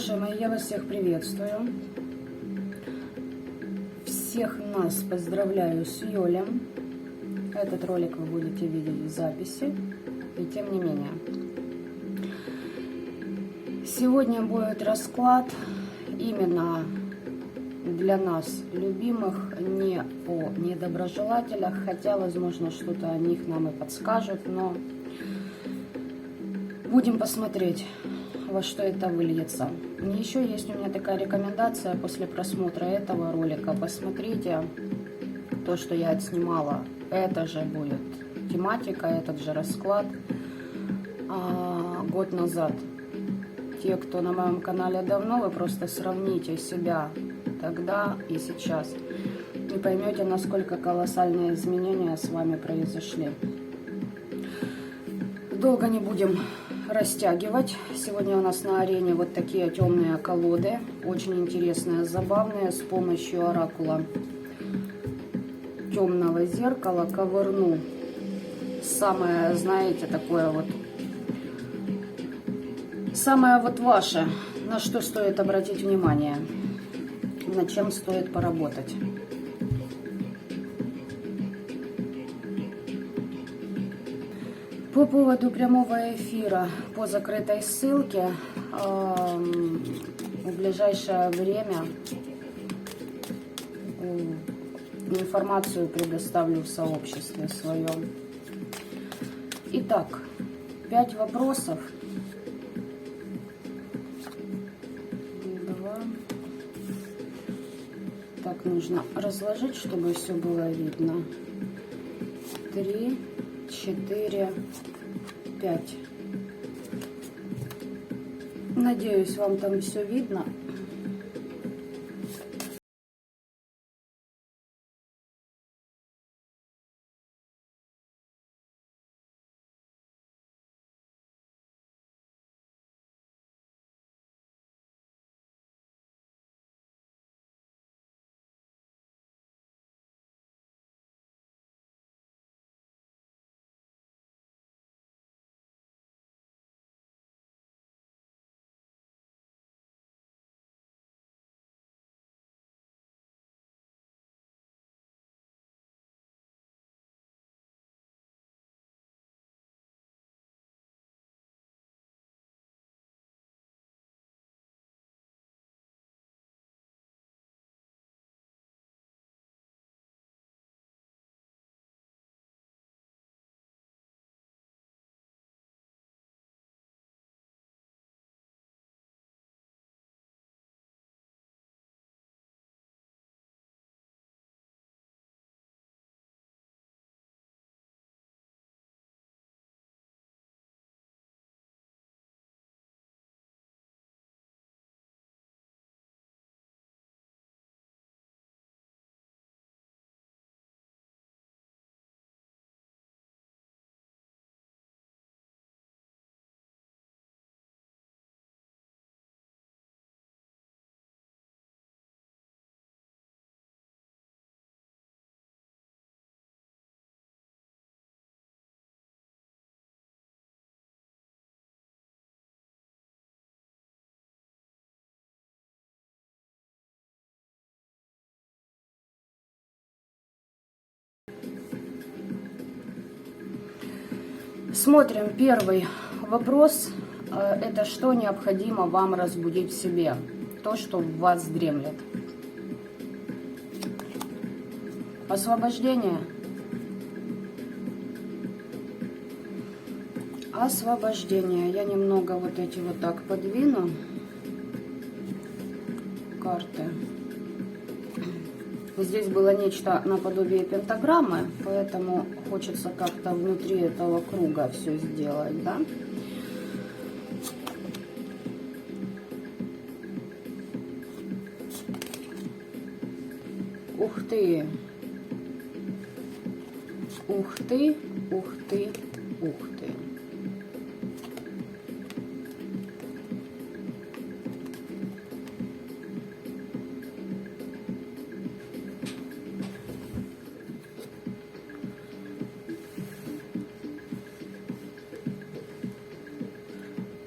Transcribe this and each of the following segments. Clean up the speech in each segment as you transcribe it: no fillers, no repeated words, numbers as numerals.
хорошие мои, я вас всех приветствую. Всех нас поздравляю с Йолем. Этот ролик вы будете видеть в записи. И тем не менее. Сегодня будет расклад именно для нас, любимых, не о недоброжелателях. Хотя, возможно, что-то о них нам и подскажут. Но будем посмотреть, во что это выльется. Еще есть у меня такая рекомендация после просмотра этого ролика. Посмотрите то, что я отснимала. Это же будет тематика, этот же расклад год назад. Те, кто на моем канале давно, вы просто сравните себя тогда и сейчас. И поймете, насколько колоссальные изменения с вами произошли. Долго не будем растягивать. Сегодня у нас на арене вот такие темные колоды. Очень интересные, забавные. С помощью оракула темного зеркала ковырну самое, знаете, такое вот, самое вот ваше, на что стоит обратить внимание, над чем стоит поработать. По поводу прямого эфира по закрытой ссылке в ближайшее время информацию предоставлю в сообществе своем. Итак, 5 вопросов. 2. Так, нужно разложить, чтобы все было видно. 3, 4, 5. Надеюсь, вам там все видно. Смотрим первый вопрос. Это что необходимо вам разбудить в себе? То, что в вас дремлет. Освобождение. Освобождение. Я немного вот эти вот так подвину карты. Здесь было нечто наподобие пентаграммы, поэтому хочется как-то внутри этого круга все сделать, да? Ух ты! Ух ты! Ух ты! Ух ты!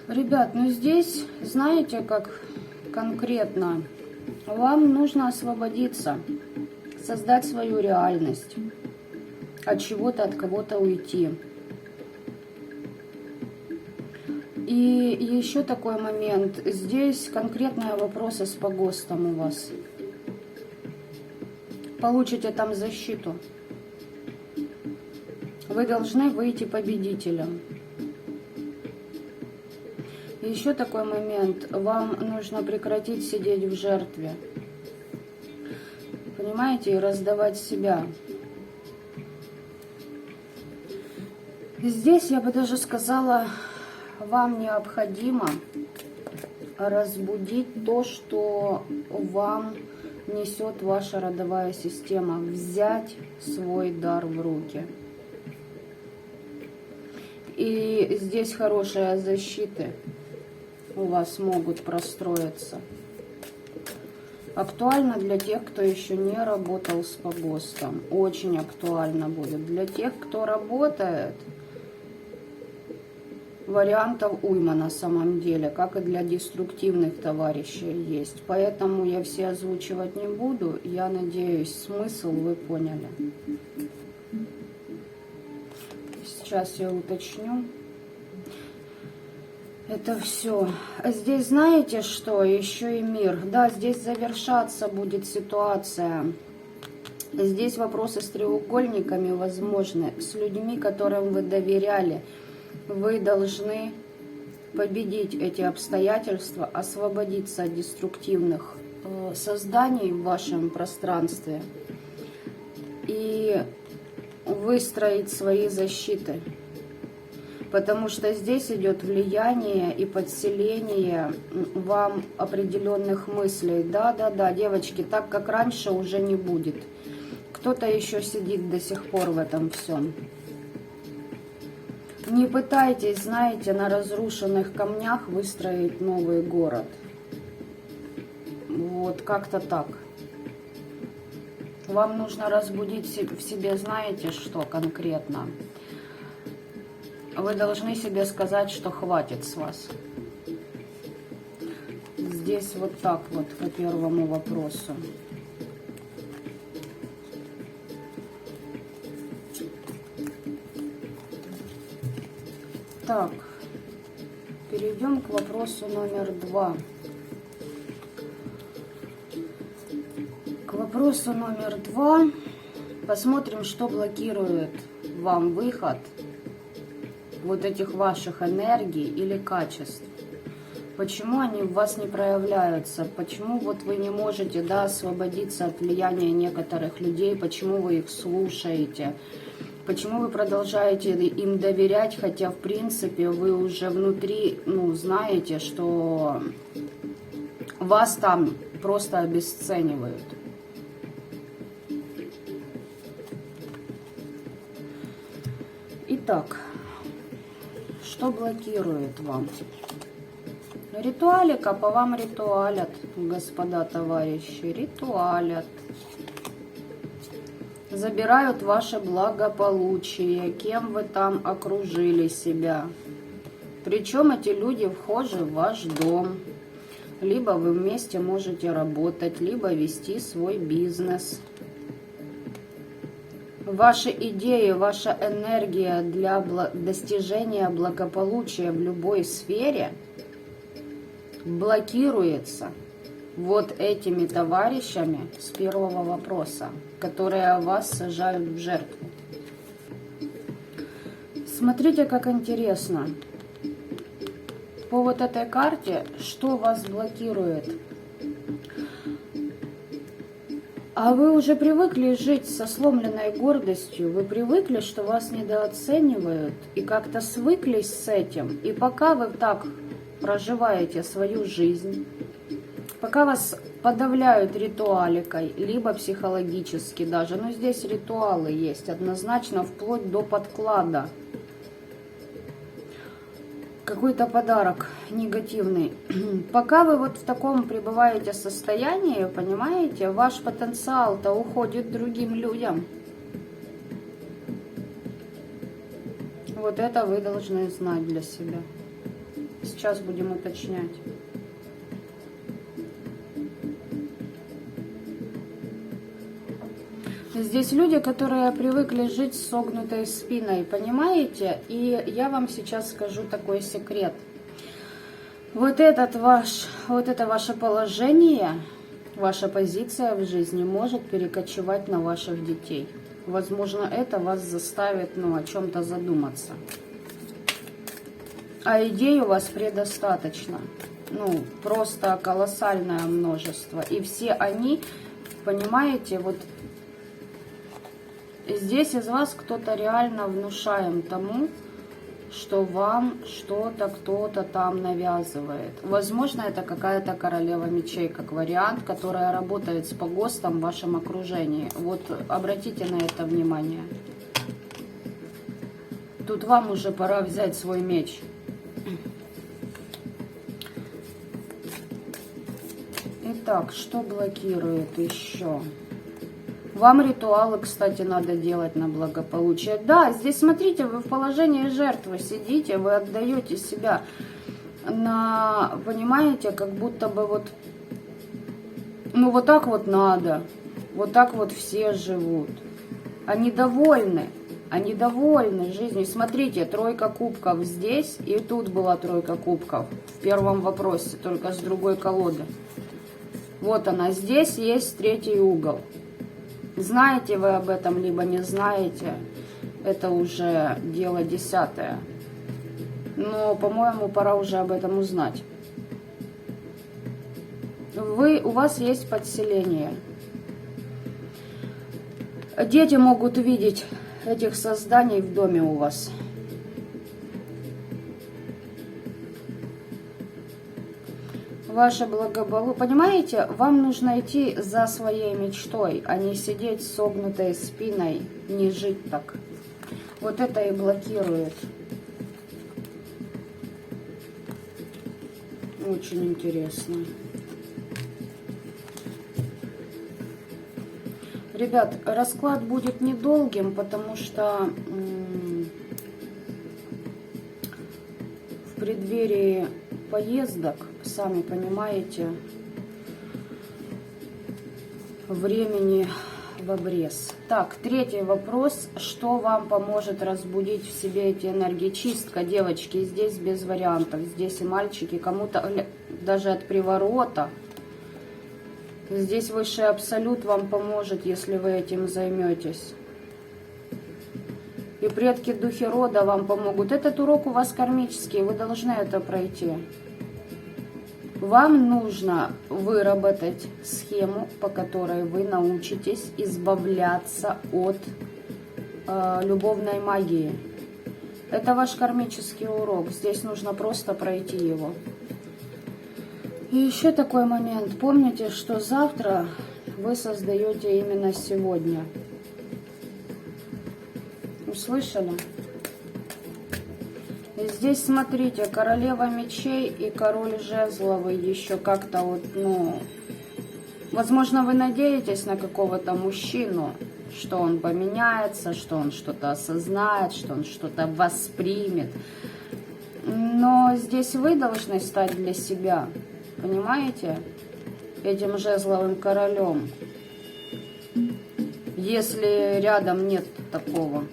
Ребят, ну здесь, знаете, как конкретно. Вам нужно освободиться, создать свою реальность, от чего-то, от кого-то уйти. И еще такой момент. Здесь конкретные вопросы с погостом у вас. Получите там защиту. Вы должны выйти победителем. Еще такой момент. Вам нужно прекратить сидеть в жертве. Понимаете? И раздавать себя. Здесь я бы даже сказала, вам необходимо разбудить то, что вам несет ваша родовая система. Взять свой дар в руки. И здесь хорошие защиты у вас могут простроиться. Актуально для тех, кто еще не работал с погостом. Очень актуально будет. Для тех, кто работает, вариантов уйма на самом деле, как и для деструктивных товарищей есть. Поэтому я все озвучивать не буду. Я надеюсь, смысл вы поняли. Сейчас я уточню. Это все. Здесь знаете что? Еще и мир. Да, здесь завершаться будет ситуация. Здесь вопросы с треугольниками возможны. С людьми, которым вы доверяли. Вы должны победить эти обстоятельства, освободиться от деструктивных созданий в вашем пространстве и выстроить свои защиты. Потому что здесь идет влияние и подселение вам определенных мыслей. Да, девочки, так как раньше уже не будет. Кто-то еще сидит до сих пор в этом всем. Не пытайтесь, знаете, на разрушенных камнях выстроить новый город. Вот, как-то так. Вам нужно разбудить в себе, знаете, что конкретно. Вы должны себе сказать, что хватит с вас. Здесь вот так вот по первому вопросу. Так, перейдем к вопросу номер 2. К вопросу номер 2. Посмотрим, что блокирует вам выход вот этих ваших энергий или качеств. Почему они в вас не проявляются? Почему вот вы не можете, да, освободиться от влияния некоторых людей? Почему вы их слушаете? Почему вы продолжаете им доверять, хотя в принципе вы уже внутри, знаете, что вас там просто обесценивают? Итак, что блокирует вам? Ритуалика, по вам ритуалят, господа товарищи, ритуалят. Забирают ваше благополучие, кем вы там окружили себя. Причем эти люди вхожи в ваш дом. Либо вы вместе можете работать, либо вести свой бизнес. Ваши идеи, ваша энергия для достижения благополучия в любой сфере блокируется вот этими товарищами с первого вопроса, которые вас сажают в жертву. Смотрите, как интересно. По вот этой карте, что вас блокирует? А вы уже привыкли жить со сломленной гордостью, вы привыкли, что вас недооценивают, и как-то свыклись с этим. И пока вы так проживаете свою жизнь, пока вас подавляют ритуаликой, либо психологически даже, но здесь ритуалы есть однозначно, вплоть до подклада. Какой-то подарок негативный. Пока вы вот в таком пребываете состоянии, понимаете, ваш потенциал-то уходит другим людям. Вот это вы должны знать для себя. Сейчас будем уточнять. Здесь люди, которые привыкли жить с согнутой спиной, понимаете? И я вам сейчас скажу такой секрет. Вот это ваше положение, ваша позиция в жизни может перекочевать на ваших детей. Возможно, это вас заставит, о чем-то задуматься. А идей у вас предостаточно. Просто колоссальное множество. И все они, понимаете, вот здесь из вас кто-то реально внушаем тому, что вам что-то кто-то там навязывает. Возможно, это какая-то королева мечей, как вариант, которая работает с погостом в вашем окружении. Вот обратите на это внимание. Тут вам уже пора взять свой меч. Итак, что блокирует еще? Вам ритуалы, кстати, надо делать на благополучие. Да, здесь, смотрите, вы в положении жертвы сидите, вы отдаете себя на, понимаете, как будто бы вот так вот надо, вот так вот все живут. Они довольны жизнью. Смотрите, тройка кубков здесь, и тут была тройка кубков в первом вопросе, только с другой колоды. Вот она, здесь есть третий угол. Знаете вы об этом, либо не знаете, это уже дело 10-е. Но, по-моему, пора уже об этом узнать. У вас есть подселение. Дети могут видеть этих созданий в доме у вас. Ваше благополучие. Понимаете, вам нужно идти за своей мечтой, а не сидеть с согнутой спиной, не жить так. Вот это и блокирует. Очень интересно. Ребят, расклад будет недолгим, потому что в преддверии поездок, сами понимаете, времени в обрез. Так, третий вопрос. Что вам поможет разбудить в себе эти энергии? Чистка, девочки, здесь без вариантов. Здесь и мальчики, кому-то даже от приворота. Здесь высший абсолют вам поможет, если вы этим займетесь. И предки, духи рода вам помогут. Этот урок у вас кармический, вы должны это пройти. Вам нужно выработать схему, по которой вы научитесь избавляться от любовной магии. Это ваш кармический урок. Здесь нужно просто пройти его. И еще такой момент. Помните, что завтра вы создаете именно сегодня. Услышали? И здесь, смотрите, королева мечей и король жезловый еще как-то вот, возможно, вы надеетесь на какого-то мужчину, что он поменяется, что он что-то осознает, что он что-то воспримет. Но здесь вы должны стать для себя, понимаете, этим жезловым королем, если рядом нет такого.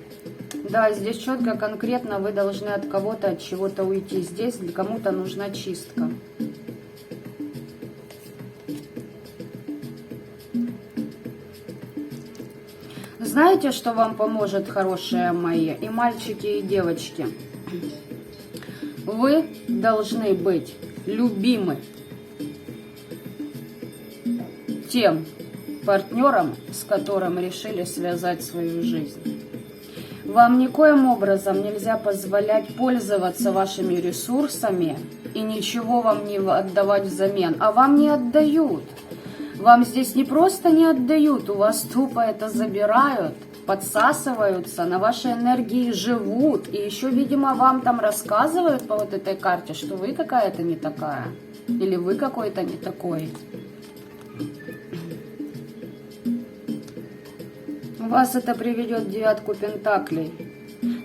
Да, здесь четко, конкретно вы должны от кого-то, от чего-то уйти. Здесь для кому-то нужна чистка. Знаете, что вам поможет, хорошие мои, и мальчики, и девочки? Вы должны быть любимы тем партнером, с которым решили связать свою жизнь. Вам никоим образом нельзя позволять пользоваться вашими ресурсами и ничего вам не отдавать взамен. А вам не отдают. Вам здесь не просто не отдают, у вас тупо это забирают, подсасываются, на вашей энергии живут. И еще, видимо, вам там рассказывают по вот этой карте, что вы какая-то не такая. Или вы какой-то не такой. Вас это приведет в девятку пентаклей.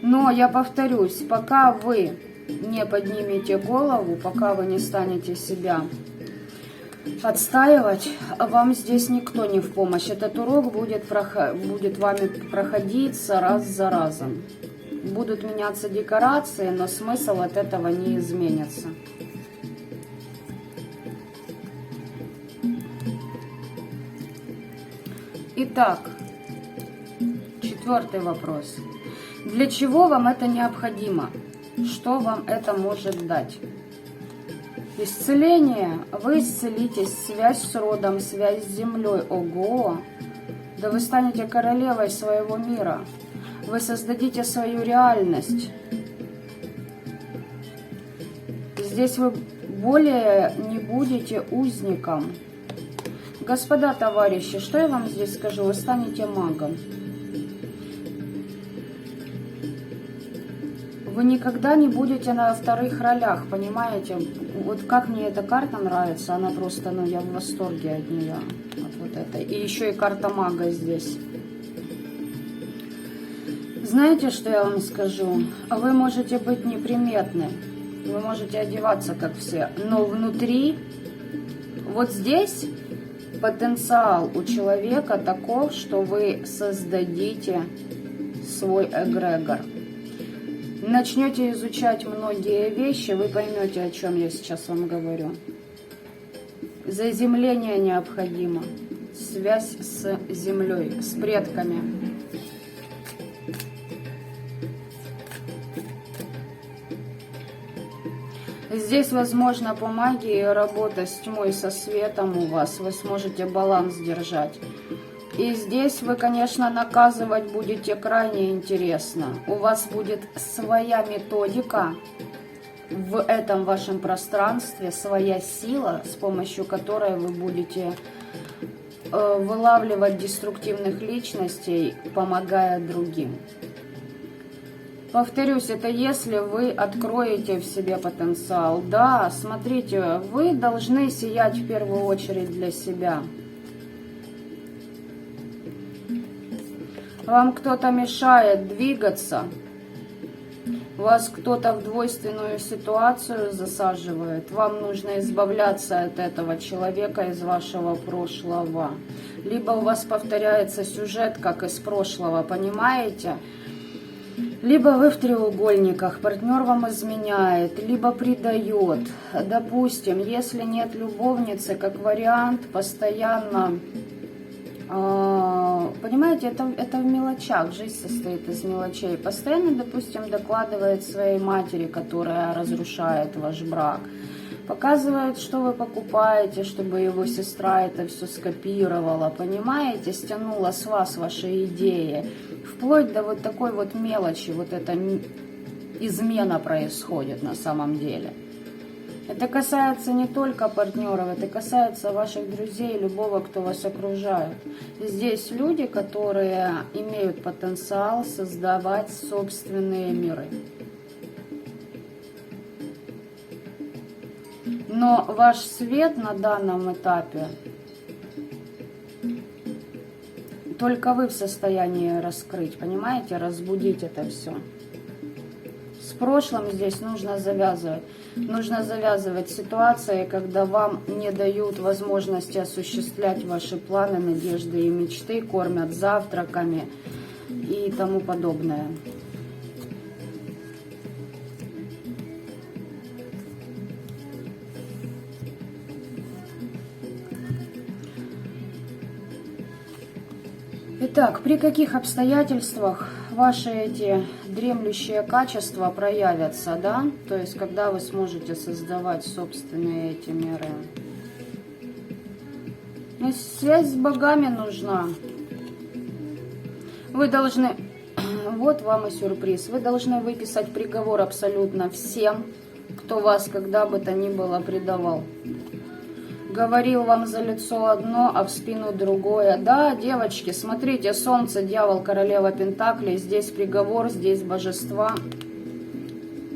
Но я повторюсь, пока вы не поднимете голову, пока вы не станете себя отстаивать, вам здесь никто не в помощь. Этот урок будет вами проходить раз за разом. Будут меняться декорации, но смысл от этого не изменится. Итак, 4-й вопрос. Для чего вам это необходимо? Что вам это может дать? Исцеление. Вы исцелитесь, связь с родом, связь с землей. Ого! Да вы станете королевой своего мира. Вы создадите свою реальность. Здесь вы более не будете узником. Господа, товарищи, что я вам здесь скажу? Вы станете магом. Вы никогда не будете на вторых ролях, понимаете? Вот как мне эта карта нравится, она просто, ну, я в восторге от нее. От вот этой. И еще и карта мага здесь. Знаете, что я вам скажу? Вы можете быть неприметны, вы можете одеваться как все, но внутри, вот здесь потенциал у человека таков, что вы создадите свой эгрегор. Начнете изучать многие вещи, вы поймете, о чем я сейчас вам говорю. Заземление необходимо, связь с землей, с предками. Здесь, возможно, по магии работа с тьмой, со светом у вас. Вы сможете баланс держать. И здесь вы, конечно, наказывать будете крайне интересно. У вас будет своя методика в этом вашем пространстве, своя сила, с помощью которой вы будете вылавливать деструктивных личностей, помогая другим. Повторюсь, это если вы откроете в себе потенциал. Да, смотрите, вы должны сиять в первую очередь для себя. Вам кто-то мешает двигаться. Вас кто-то в двойственную ситуацию засаживает. Вам нужно избавляться от этого человека из вашего прошлого. Либо у вас повторяется сюжет, как из прошлого, понимаете? Либо вы в треугольниках, партнер вам изменяет, либо предает. Допустим, если нет любовницы, как вариант, постоянно, понимаете, это в мелочах, жизнь состоит из мелочей. Постоянно, допустим, докладывает своей матери, которая разрушает ваш брак. Показывает, что вы покупаете, чтобы его сестра это все скопировала, понимаете, стянула с вас ваши идеи. Вплоть до вот такой вот мелочи, вот эта измена происходит на самом деле. Это касается не только партнеров, это касается ваших друзей, любого, кто вас окружает. Здесь люди, которые имеют потенциал создавать собственные миры. Но ваш свет на данном этапе только вы в состоянии раскрыть, понимаете, разбудить это все. С прошлым здесь нужно завязывать. Нужно завязывать ситуации, когда вам не дают возможности осуществлять ваши планы, надежды и мечты, кормят завтраками и тому подобное. Итак, при каких обстоятельствах ваши эти дремлющие качества проявятся, да? То есть, когда вы сможете создавать собственные эти миры. Но связь с богами нужна. Вы должны, вот вам и сюрприз, вы должны выписать приговор абсолютно всем, кто вас когда бы то ни было предавал. Говорил вам за лицо одно, а в спину другое. Да, девочки, смотрите, солнце, дьявол, королева пентаклей. Здесь приговор, здесь божества.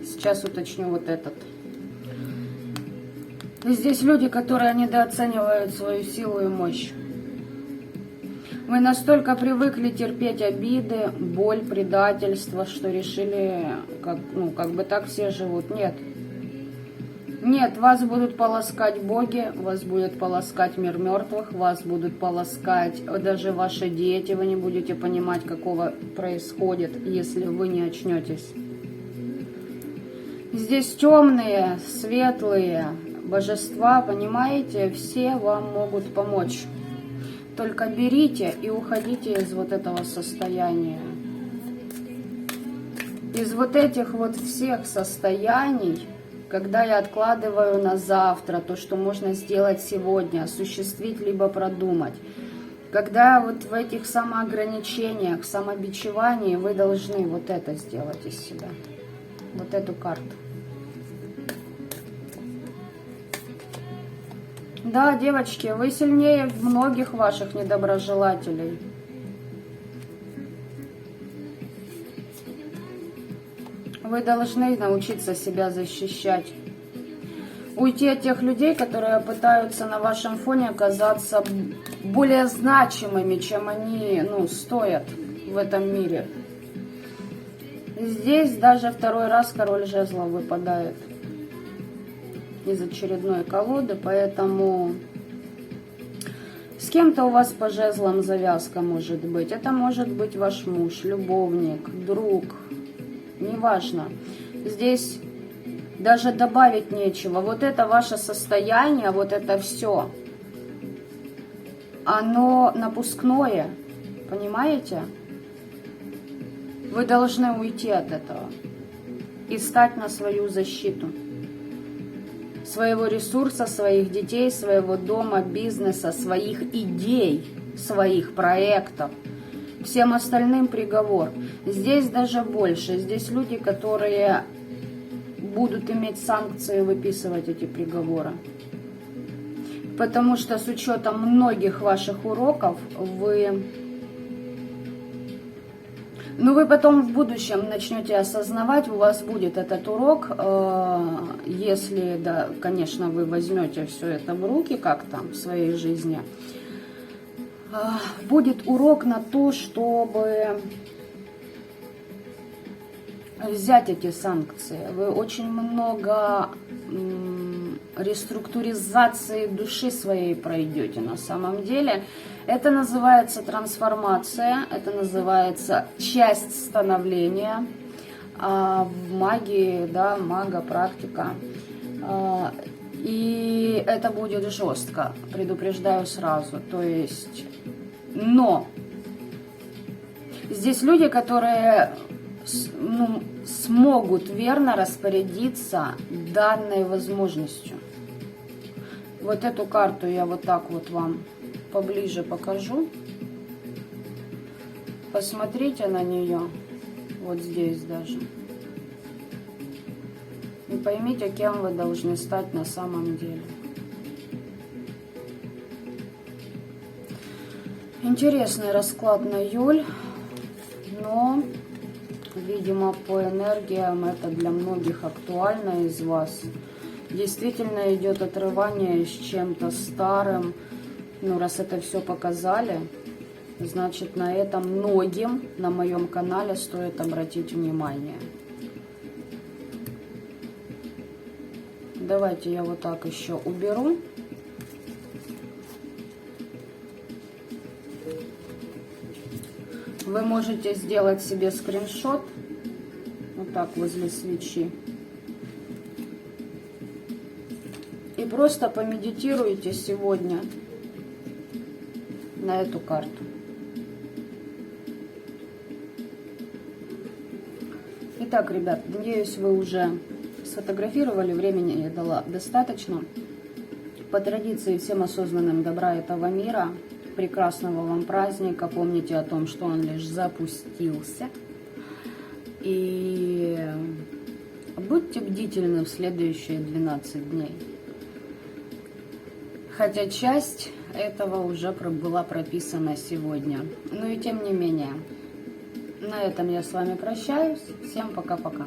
Сейчас уточню вот этот. И здесь люди, которые недооценивают свою силу и мощь. Вы настолько привыкли терпеть обиды, боль, предательство, что решили, как бы так все живут. Нет. Нет, вас будут полоскать боги, вас будет полоскать мир мертвых, вас будут полоскать даже ваши дети, вы не будете понимать, какого происходит, если вы не очнетесь. Здесь темные, светлые божества, понимаете, все вам могут помочь. Только берите и уходите из вот этого состояния. Из вот этих вот всех состояний, когда я откладываю на завтра то, что можно сделать сегодня, осуществить либо продумать. Когда вот в этих самоограничениях, самобичевании вы должны вот это сделать из себя. Вот эту карту. Да, девочки, вы сильнее многих ваших недоброжелателей. Вы должны научиться себя защищать. Уйти от тех людей, которые пытаются на вашем фоне оказаться более значимыми, чем они, стоят в этом мире. Здесь даже второй раз король жезлов выпадает из очередной колоды, поэтому с кем-то у вас по жезлам завязка может быть. Это может быть ваш муж, любовник, друг, неважно. Здесь даже добавить нечего. Вот это ваше состояние, вот это все, оно напускное, понимаете? Вы должны уйти от этого и стать на свою защиту. Своего ресурса, своих детей, своего дома, бизнеса, своих идей, своих проектов. Всем остальным приговор. Здесь даже больше. Здесь люди, которые будут иметь санкции выписывать эти приговоры. Потому что с учетом многих ваших уроков вы потом в будущем начнете осознавать, у вас будет этот урок, если, да, конечно, вы возьмете все это в руки как-то в своей жизни. Будет урок на то, чтобы взять эти санкции. Вы очень много реструктуризации души своей пройдете на самом деле. Это называется трансформация, это называется часть становления. В магии, да, мага-практика. И это будет жестко, предупреждаю сразу. То есть, но здесь люди, которые смогут верно распорядиться данной возможностью. Вот эту карту я вот так вот вам поближе покажу. Посмотрите на нее, вот здесь даже. И поймите, кем вы должны стать на самом деле. Интересный расклад на июль, но, видимо, по энергиям это для многих актуально из вас. Действительно идет отрывание с чем-то старым. Раз это все показали, значит, на это многим на моем канале стоит обратить внимание. Давайте я вот так еще уберу. Вы можете сделать себе скриншот вот так возле свечи. И просто помедитируйте сегодня на эту карту. Итак, ребят, надеюсь, вы уже сфотографировали, времени я дала достаточно. По традиции, всем осознанным добра этого мира, прекрасного вам праздника. Помните о том, что он лишь запустился. И будьте бдительны в следующие 12 дней. Хотя часть этого уже была прописана сегодня. Но и тем не менее. На этом я с вами прощаюсь. Всем пока-пока.